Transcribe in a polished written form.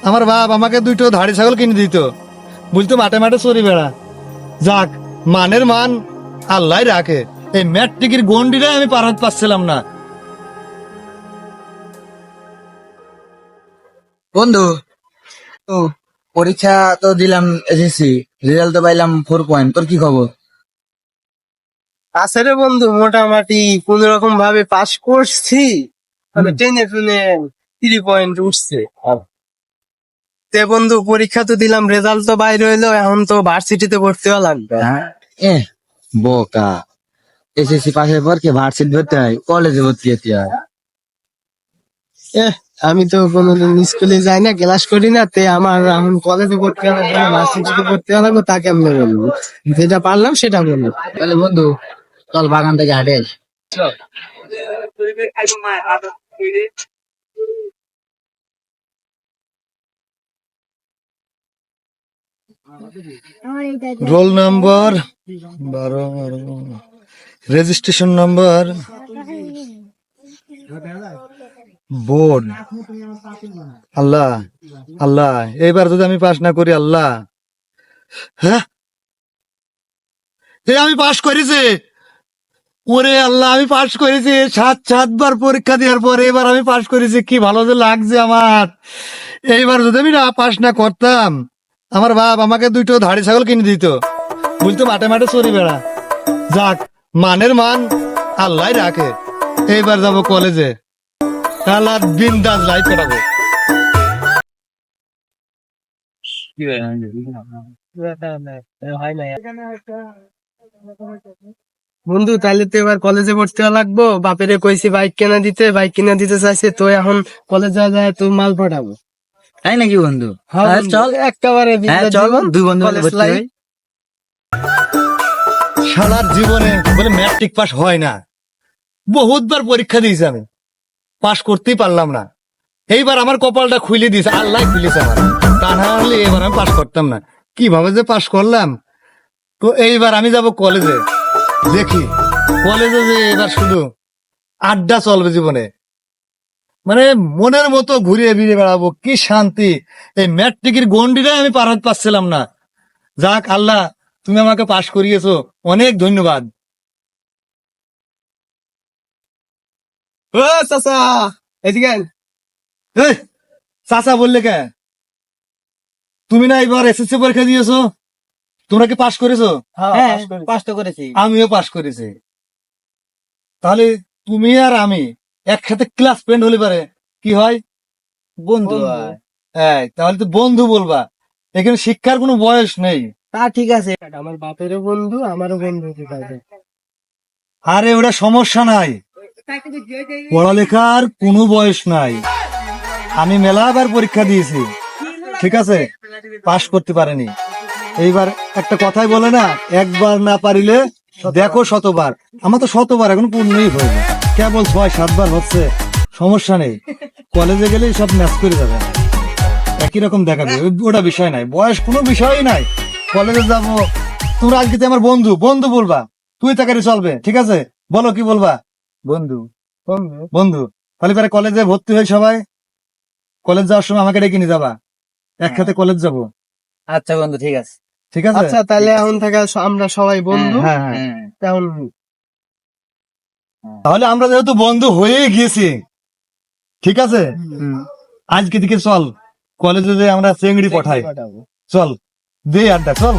আমার বাপ আমাকে দুটো ধাড়ি ছাগল কিনে দিত, বলতো মাঠে মাঠে চড়ি বেড়া। যাক, মানের মান আল্লাহ রাখে। এই ম্যাট্রিকের গন্ডিটাই আমি পার হতে পারছিলাম না। বন্ধু, তো পরীক্ষা তো দিলাম, এসেছি, রেজাল্ট তো পাইলাম 4 পয়েন্ট। তোর কি খবর? আছে রে বন্ধু, মোটামুটি কোন রকম ভাবে পাশ করছি। মানে টেনে টুনে 3 পয়েন্ট উঠছে। তে বন্ধু, পরীক্ষা তো দিলাম, রেজাল্ট তো বাইরে হইলো, এখন তো ভার্সিটিতে ভর্তি হওয়া লাগবে। হ্যাঁ, এ বোকা, এসএসসি পাশের পর কি ভার্সিটি ভর্তি হয়, কলেজে ভর্তি হতে হয়। আমি তো কোনোদিন স্কুলে যাই না, ক্লাস করি না, তে আমার এখন কলেজে ভর্তি হওয়া লাগবে, ভার্সিটিতে ভর্তি হওয়া লাগবে, তাকে আমি বলবো। যেটা পারলাম সেটা বলবো। তাহলে বন্ধু, চল বাগান থেকে হাঁটে আসি। Roll number 12, registration number, board. আল্লাহ আল্লাহ, এইবার যদি আমি পাস না করি, আল্লাহ। হ্যাঁ, আমি পাস করেছি। ওরে আল্লাহ, আমি পাস করেছি। 7বার পরীক্ষা দেওয়ার পরে এবার আমি পাস করেছি। কি ভালো যে লাগছে আমার। এইবার যদি আমি না পাস না করতাম, আমার বাপ আমাকে দুটো ধাড়ি ছাগল কিনে দিত, বলতো মাঠে মাঠে চড়ি বেড়া। যাক, মানের মান আল্লাহ রাখে। এইবার যাবো কলেজে, তাহলে বিন্দাস লাইফ কাটাবো। বন্ধু, তাহলে তো এবার কলেজে ভর্তি হওয়া লাগবো। বাপেরে কইছি বাইক কিনা দিতে চাইছে, তো এখন কলেজ যায় তো মাল পাঠাবো। তাই নাকি বন্ধু? হ্যাঁ হ্যাঁ, বন্ধু, চল। একেবারে হ্যাঁ, বিদ্যা চল, জীবন, দুই বন্ধু মিলে কলেজ ভর্তি লাইফ। হই। সারার জীবনে বলে ম্যাট্রিক পাস হয় না। বহুতবার পরীক্ষা দিয়েছি আমি, পাস করতেই পারলাম না। এইবার আমার কপালটা খুলে দিয়েছে, আল্লাহ খুলেছে আমার। তা না হলে এবার আমি পাস করতাম না। কিভাবে যে পাস করলাম। তো এইবার আমি যাব কলেজে, দেখি কলেজে যে এবার শুধু আড্ডা চলবে জীবনে। মানে মনের মতো ঘুরিয়ে ফিরে বেড়াবো, কি শান্তি। এই ম্যাট্রিকের গন্ডিটাই আমি পার হতে পারছিলাম না। যাক আল্লাহ, তুমি আমাকে পাস করিয়েছো, অনেক ধন্যবাদ। ও চাচা, এদিকে আয়। এই, চাচা বললে কে? তুমি না এবার এসএসসি পরীক্ষা দিয়েছো, তোমরা কি পাস করেছো? হ্যাঁ, পাস তো করেছি। আমিও পাস করেছি। তাহলে তুমি আর আমি একসাথে ক্লাস ফ্রেন্ড হলে পারে কি হয়? বন্ধু বন্ধু। হয়। তাহলে তো বন্ধু বলবা। এখানে শিক্ষার কোনো বয়স নেই। তা ঠিক আছে। আমার বাপেরও বন্ধু, আমারও বন্ধু হতে পারবে। আরে ওটা সমস্যা নাই, পড়ালেখার কোনো বয়স নাই। আমি মেলাবার পরীক্ষা দিয়েছি, ঠিক আছে, পাস করতে পারেনি। এইবার একটা কথাই বলে না, একবার না পারিলে দেখো শতবার। আমার তো শতবার এখন পূর্ণই হয়নি, কেবল 6-7বার হচ্ছে। সমস্যা নেই, কলেজে গেলেই সব ম্যাচ করে যাবে, একই রকম দেখাবে। ওটা বিষয় নাই, বয়স কোনো বিষয়ই নাই। কলেজে যাবো, তোমরা আজকে তো আমার বন্ধু, বন্ধু বলবা, তুই তাকারি চলবে, ঠিক আছে? বলো কি বলবা? বন্ধু, বন্ধু, বন্ধু। তাহলে পরে কলেজে ভর্তি হই সবাই। কলেজ যাওয়ার সময় আমাকে ডেকে নিয়ে যাবা, একসাথে কলেজ যাবো, আচ্ছা বন্ধু, ঠিক আছে। ঠিক আছে? আচ্ছা তাহলে এখন থেকে আমরা সবাই বন্ধু। হ্যাঁ হ্যাঁ। এখন তাহলে আমরা যেহেতু বন্ধু হয়ে গিয়েছি, ঠিক আছে, আজকে থেকে চল কলেজে যে আমরা চেংড়ি পাঠাই। পাঠাবো। চল দে আড্ডা, চল।